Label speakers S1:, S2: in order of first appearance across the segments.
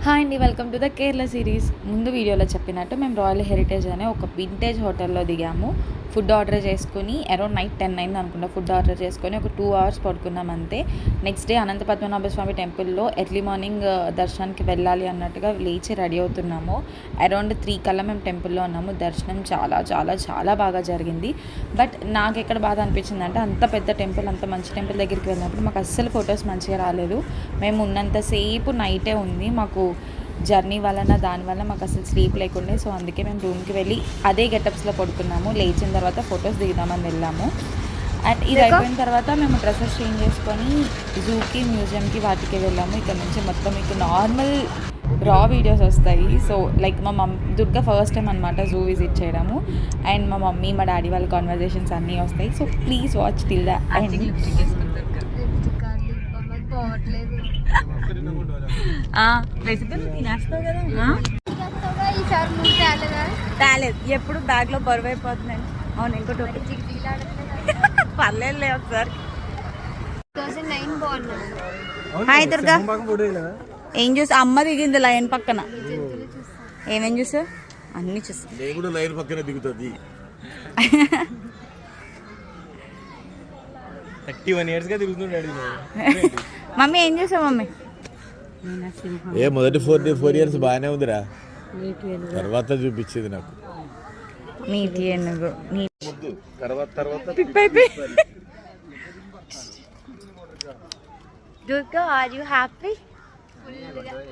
S1: Hi అండి, welcome to the Kerala series. ముందు వీడియోలో చెప్పినట్టు మేము రాయల్ హెరిటేజ్ అనే ఒక వింటేజ్ హోటల్లో దిగాము. ఫుడ్ ఆర్డర్ చేసుకుని అరౌండ్ నైట్ 10 అయింది అనుకుంటా. ఫుడ్ ఆర్డర్ చేసుకొని ఒక 2 hours పడుకున్నాం అంతే. నెక్స్ట్ డే అనంత పద్మనాభ స్వామి టెంపుల్లో ఎర్లీ మార్నింగ్ దర్శనానికి వెళ్ళాలి అన్నట్టుగా లేచి రెడీ అవుతున్నాము. అరౌండ్ 3 కల్లా మేము టెంపుల్లో ఉన్నాము. దర్శనం చాలా చాలా చాలా బాగా జరిగింది. బట్ నాకు ఎక్కడ బాధ అనిపించింది అంటే, అంత పెద్ద టెంపుల్, అంత మంచి టెంపుల్ దగ్గరికి వెళ్ళినప్పుడు మాకు అస్సలు ఫొటోస్ మంచిగా రాలేదు. మేము ఉన్నంతసేపు నైటే ఉంది. మాకు జర్నీ వలన దానివల్ల మాకు అసలు స్లీప్ లేకుండే. సో అందుకే మేము రూమ్కి వెళ్ళి అదే గెటప్స్లో పడుకున్నాము. లేచిన తర్వాత ఫొటోస్ దిగుదామని వెళ్ళాము. అండ్ ఇది అయిపోయిన తర్వాత మేము డ్రెస్సెస్ చేంజ్ చేసుకొని జూకి, మ్యూజియంకి, వాటికి వెళ్ళాము. ఇక్కడ నుంచి మొత్తం మీకు నార్మల్ రా వీడియోస్ వస్తాయి. సో లైక్ మా దుర్గా ఫస్ట్ టైం అనమాట జూ విజిట్ చేయడము. అండ్ మా మమ్మీ, మా డాడీ వాళ్ళ కాన్వర్జేషన్స్ అన్నీ వస్తాయి. So please watch till the end. రాలేదు, ఎప్పుడు బ్యాగ్లో బరువు అయిపోతున్నాయి. అవును, ఇంకోటి పర్లేదు లేదు ఒకసారి. హాయ్ దుర్గా, ఏం చూసా? అమ్మ దిగింది లైన్ పక్కన. ఏమేం చూసా? అన్ని చూసా. లైన్ పక్కన దిగుతుంది.
S2: 31 years గా తిరుగుతున్నాడు.
S1: మమ్మీ ఏం చేసావు? మమ్మీ
S3: మొదటి 4 years బాగానే ఉందిరా, తర్వాత చూపించేది నాకు.
S1: నీటి ఏనుగు దుర్గా, ఆర్ యూ హ్యాపీ?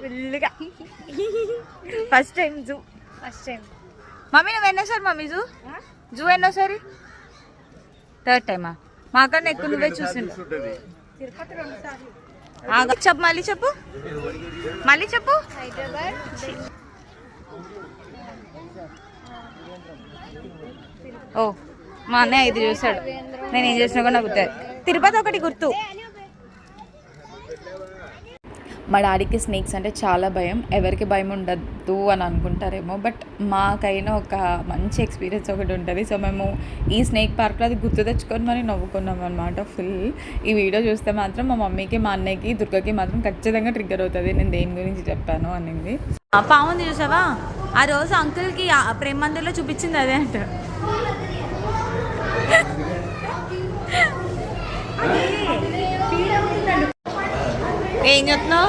S1: ఫుల్గా ఫస్ట్ టైం జూ. మమ్మీ నువ్వు ఎన్నోసారి మమ్మీ జూ ఎన్నోసారి? 3rd టైమా? మాకన్నా ఎక్కువ నువ్వే చూసిండు. చెప్పు, మళ్ళీ చెప్పు, మళ్ళీ చెప్పు. ఓ, మా అన్నయ్య 5 చూసాడు. నేను ఏం చేసినా కూడా నాకు తిరుపతి ఒకటి గుర్తు. మా డాడీకి స్నేక్స్ అంటే చాలా భయం. ఎవరికి భయం ఉండద్దు అని అనుకుంటారేమో, బట్ మాకైనా ఒక మంచి ఎక్స్పీరియన్స్ ఒకటి ఉంటుంది. సో మేము ఈ స్నేక్ పార్క్లో అది గుర్తు తెచ్చుకొని మరి నవ్వుకున్నాం అనమాట ఫుల్. ఈ వీడియో చూస్తే మాత్రం మా మమ్మీకి, మా అన్నయ్యకి, దుర్గకి మాత్రం ఖచ్చితంగా ట్రిగ్గర్ అవుతుంది నేను దేని గురించి చెప్పాను అనింది. పావుంది చూసావా? ఆ రోజు అంకుల్కి ప్రేమ మందిర్లో చూపించింది అదే అంట. ఏం చెప్తున్నావు?